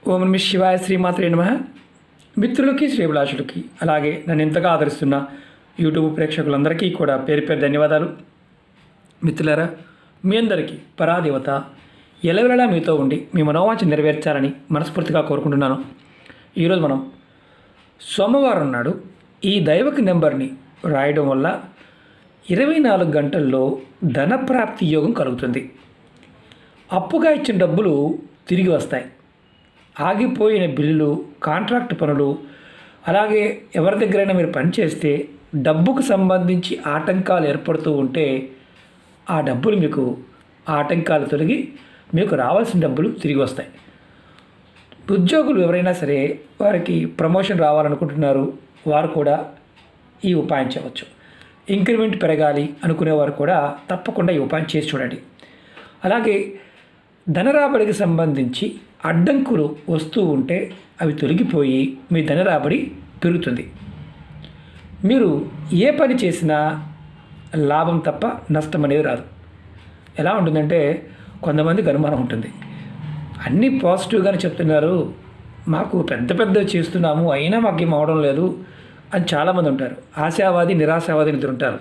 ఓం నమః శివాయ శ్రీమాత్రే నమః. మిత్రులకి శ్రేభిలాషులకి అలాగే నన్ను ఎంతగా ఆదరిస్తున్న యూట్యూబ్ ప్రేక్షకులందరికీ కూడా పేరు పేరు ధన్యవాదాలు. మిత్రులారా, మీ అందరికీ పరాదేవత ఎల్లవేళలా మీతో ఉండి మీ మనోవాంఛ నెరవేర్చాలని మనస్ఫూర్తిగా కోరుకుంటున్నాను. ఈరోజు మనం సోమవారం నాడు ఈ దైవక నెంబర్ని రాయడం వల్ల 24 గంటల్లో ధనప్రాప్తి యోగం కలుగుతుంది. అప్పుగా ఇచ్చిన డబ్బులు తిరిగి వస్తాయి. ఆగిపోయిన బిల్లులు, కాంట్రాక్ట్ పనులు, అలాగే ఎవరి దగ్గరైనా మీరు పనిచేస్తే డబ్బుకు సంబంధించి ఆటంకాలు ఏర్పడుతూ ఉంటే ఆ డబ్బులు మీకు ఆటంకాలు తొలగి మీకు రావాల్సిన డబ్బులు తిరిగి వస్తాయి. ఉద్యోగులు ఎవరైనా సరే వారికి ప్రమోషన్ రావాలనుకుంటున్నారు, వారు కూడా ఈ ఉపాయం చేయవచ్చు. ఇంక్రిమెంట్ పెరగాలి అనుకునేవారు కూడా తప్పకుండా ఈ ఉపాయం చేసి చూడండి. అలాగే ధనరాబడికి సంబంధించి అడ్డంకులు వస్తూ ఉంటే అవి తొలగిపోయి మీ ధనరాబడి పెరుగుతుంది. మీరు ఏ పని చేసినా లాభం తప్ప నష్టం అనేది రాదు. ఎలా ఉంటుందంటే కొంతమందికి అనుమానం ఉంటుంది, అన్నీ పాజిటివ్గానే చెప్తున్నారు, మాకు పెద్ద పెద్ద చేస్తున్నాము అయినా మాకు ఏం అవడం లేదు అని చాలామంది ఉంటారు. ఆశావాది, నిరాశావాది ఇద్దరు ఉంటారు.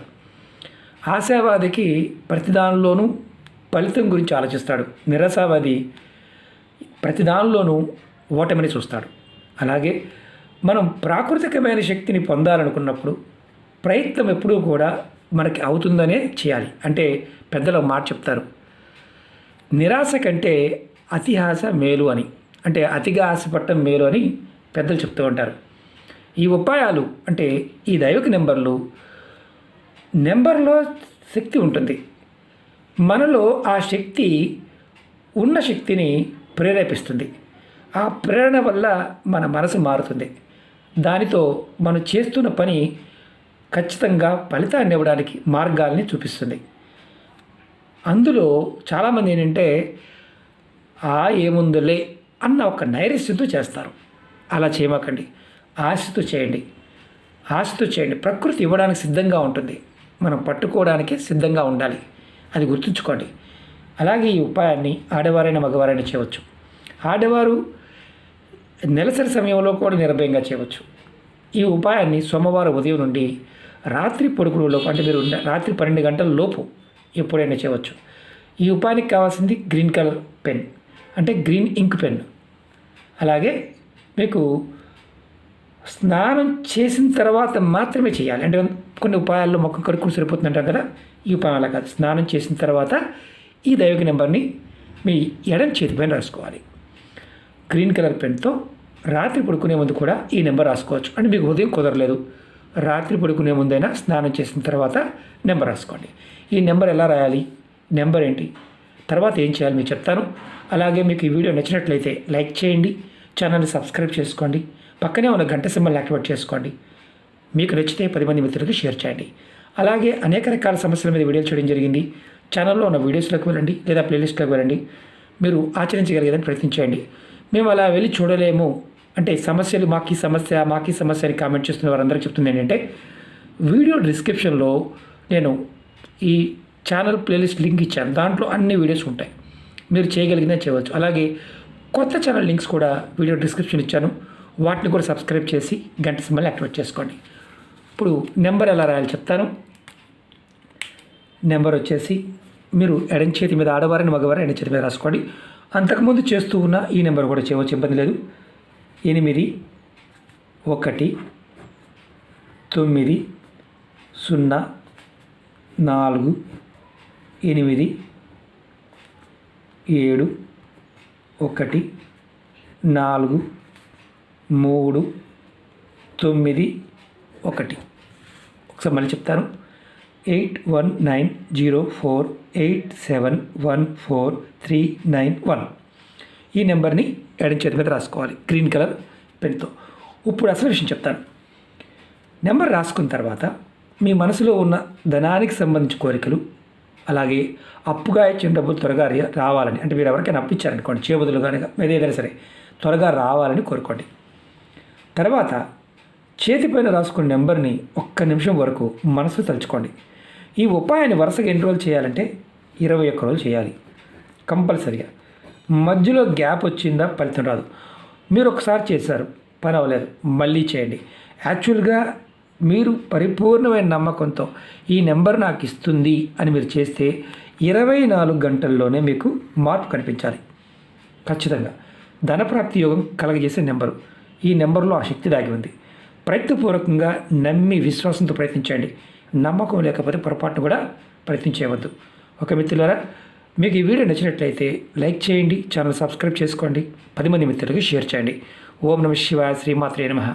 ఆశావాదికి ప్రతి దానిలోనూ ఫలితం గురించి ఆలోచిస్తాడు. నిరాశావాది ప్రతి దానిలోనూ ఓటమిని చూస్తాడు. అలాగే మనం ప్రాకృతికమైన శక్తిని పొందాలనుకున్నప్పుడు ప్రయత్నం ఎప్పుడూ కూడా మనకి అవుతుందనే చేయాలి. అంటే పెద్దలు మాట చెప్తారు, నిరాశ కంటే అతి ఆశ మేలు అని. అంటే అతిగా ఆశపడటం మేలు అని పెద్దలు చెప్తూ ఉంటారు. ఈ ఉపాయాలు అంటే ఈ దైవిక నెంబర్లో శక్తి ఉంటుంది. మనలో ఆ శక్తి ఉన్న శక్తిని ప్రేరేపిస్తుంది. ఆ ప్రేరణ వల్ల మన మనసు మారుతుంది. దానితో మనం చేస్తున్న పని ఖచ్చితంగా ఫలితాన్ని ఇవ్వడానికి మార్గాల్ని చూపిస్తుంది. అందులో చాలామంది ఏంటంటే ఏముందులే అన్న ఒక నైరస్యంతో చేస్తారు. అలా చేయమాకండి. ఆశతో చేయండి. ప్రకృతి ఇవ్వడానికి సిద్ధంగా ఉంటుంది, మనం పట్టుకోవడానికి సిద్ధంగా ఉండాలి. అది గుర్తుంచుకోండి. అలాగే ఈ ఉపాయాన్ని ఆడవారైనా మగవారైనా చేయవచ్చు. ఆడవారు నెలసరి సమయంలో కూడా నిర్భయంగా చేయవచ్చు. ఈ ఉపాయాన్ని సోమవారం ఉదయం నుండి రాత్రి పడుకునేలోపు, అంటే మీరు రాత్రి 12 గంటల లోపు ఎప్పుడైనా చేయవచ్చు. ఈ ఉపాయానికి కావాల్సింది గ్రీన్ కలర్ పెన్, అంటే గ్రీన్ ఇంక్ పెన్. అలాగే మీకు స్నానం చేసిన తర్వాత మాత్రమే చేయాలి. అంటే కొన్ని ఉపాయాల్లో మొక్క కడుక్కుని సరిపోతుందంటారు కదా, ఈ ఉపాయం అలా కాదు. స్నానం చేసిన తర్వాత ఈ దైవిక నెంబర్ని మీ ఎడం చేతి పైన రాసుకోవాలి. గ్రీన్ కలర్ పెన్తో రాత్రి పడుకునే ముందు కూడా ఈ నెంబర్ రాసుకోవచ్చు. అంటే మీకు ఉదయం కుదరలేదు, రాత్రి పడుకునే ముందైనా స్నానం చేసిన తర్వాత నెంబర్ రాసుకోండి. ఈ నెంబర్ ఎలా రాయాలి, నెంబర్ ఏంటి, తర్వాత ఏం చేయాలి మీకు చెప్తాను. అలాగే మీకు ఈ వీడియో నచ్చినట్లయితే లైక్ చేయండి, ఛానల్ని సబ్స్క్రైబ్ చేసుకోండి, పక్కనే ఉన్న గంట సింబల్ యాక్టివేట్ చేసుకోండి. మీకు నచ్చితే 10 మంది మిత్రులకు షేర్ చేయండి. అలాగే అనేక రకాల సమస్యల మీద వీడియోలు చేయడం జరిగింది. ఛానల్లో ఉన్న వీడియోస్లోకి వెళ్ళండి లేదా ప్లేలిస్ట్లోకి వెళ్ళండి. మీరు ఆచరించగలిగేదని ప్రయత్నించండి. మేము అలా వెళ్ళి చూడలేము అంటే సమస్యలు మాకు ఈ సమస్య అని కామెంట్ చేస్తున్న వారందరికీ చెప్తుంది ఏంటంటే, వీడియో డిస్క్రిప్షన్లో నేను ఈ ఛానల్ ప్లేలిస్ట్ లింక్ ఇచ్చాను. దాంట్లో అన్ని వీడియోస్ ఉంటాయి, మీరు చేయగలిగినా చేయవచ్చు. అలాగే కొత్త ఛానల్ లింక్స్ కూడా వీడియో డిస్క్రిప్షన్ ఇచ్చాను, వాటిని కూడా సబ్స్క్రైబ్ చేసి గంట సింబల్ యాక్టివేట్ చేసుకోండి. ఇప్పుడు నెంబర్ ఎలా రాయాలి చెప్తాను. నెంబర్ వచ్చేసి మీరు ఎడం చేతి మీద, ఆడవారిని మగవారిని ఎడం చేతి మీద రాసుకోండి. అంతకుముందు చేస్తూ ఉన్న ఈ నెంబర్ కూడా చేయవచ్చు, ఇబ్బంది లేదు. 8 1 9 0 4 8 7 1 4 3 9 1. ఒకసారి మళ్ళీ చెప్తాను, 819048714391. ఈ నెంబర్ని ఎడం చేతి మీద రాసుకోవాలి గ్రీన్ కలర్ పెన్తో. ఇప్పుడు అసలు విషయం చెప్తాను. నెంబర్ రాసుకున్న తర్వాత మీ మనసులో ఉన్న ధనానికి సంబంధించిన కోరికలు, అలాగే అప్పుగా ఇచ్చిన డబ్బులు త్వరగా రావాలని, అంటే మీరు ఎవరికైనా అప్పించారనుకోండి, చేబదులు కానీ ఏదైనా సరే త్వరగా రావాలని కోరుకోండి. తర్వాత చేతిపైన రాసుకున్న నెంబర్ని 1 నిమిషం వరకు మనసు తలుచుకోండి. ఈ ఉపాయాన్ని వరుసగా ఎన్ని రోజులు చేయాలంటే 21 రోజులు చేయాలి కంపల్సరిగా. మధ్యలో గ్యాప్ వచ్చిందా ఫలితం రాదు. మీరు ఒకసారి చేశారు, పని అవ్వలేదు, మళ్ళీ చేయండి. యాక్చువల్గా మీరు పరిపూర్ణమైన నమ్మకంతో ఈ నెంబర్ నాకు ఇస్తుంది అని మీరు చేస్తే 24 గంటల్లోనే మీకు మార్పు కనిపించాలి. ఖచ్చితంగా ధనప్రాప్తి యోగం కలగజేసే నెంబరు. ఈ నెంబర్లో ఆ శక్తి దాగి ఉంది. ప్రయత్నపూర్వకంగా నమ్మి విశ్వాసంతో ప్రయత్నించండి. నమ్మకం లేకపోతే పొరపాటును కూడా ప్రయత్నించేయవద్దు. ఒక మిత్రులారా, మీకు ఈ వీడియో నచ్చినట్లయితే లైక్ చేయండి, ఛానల్ సబ్స్క్రైబ్ చేసుకోండి, 10 మంది మిత్రులకు షేర్ చేయండి. ఓం నమః శివాయ, శ్రీమాత్రే నమః.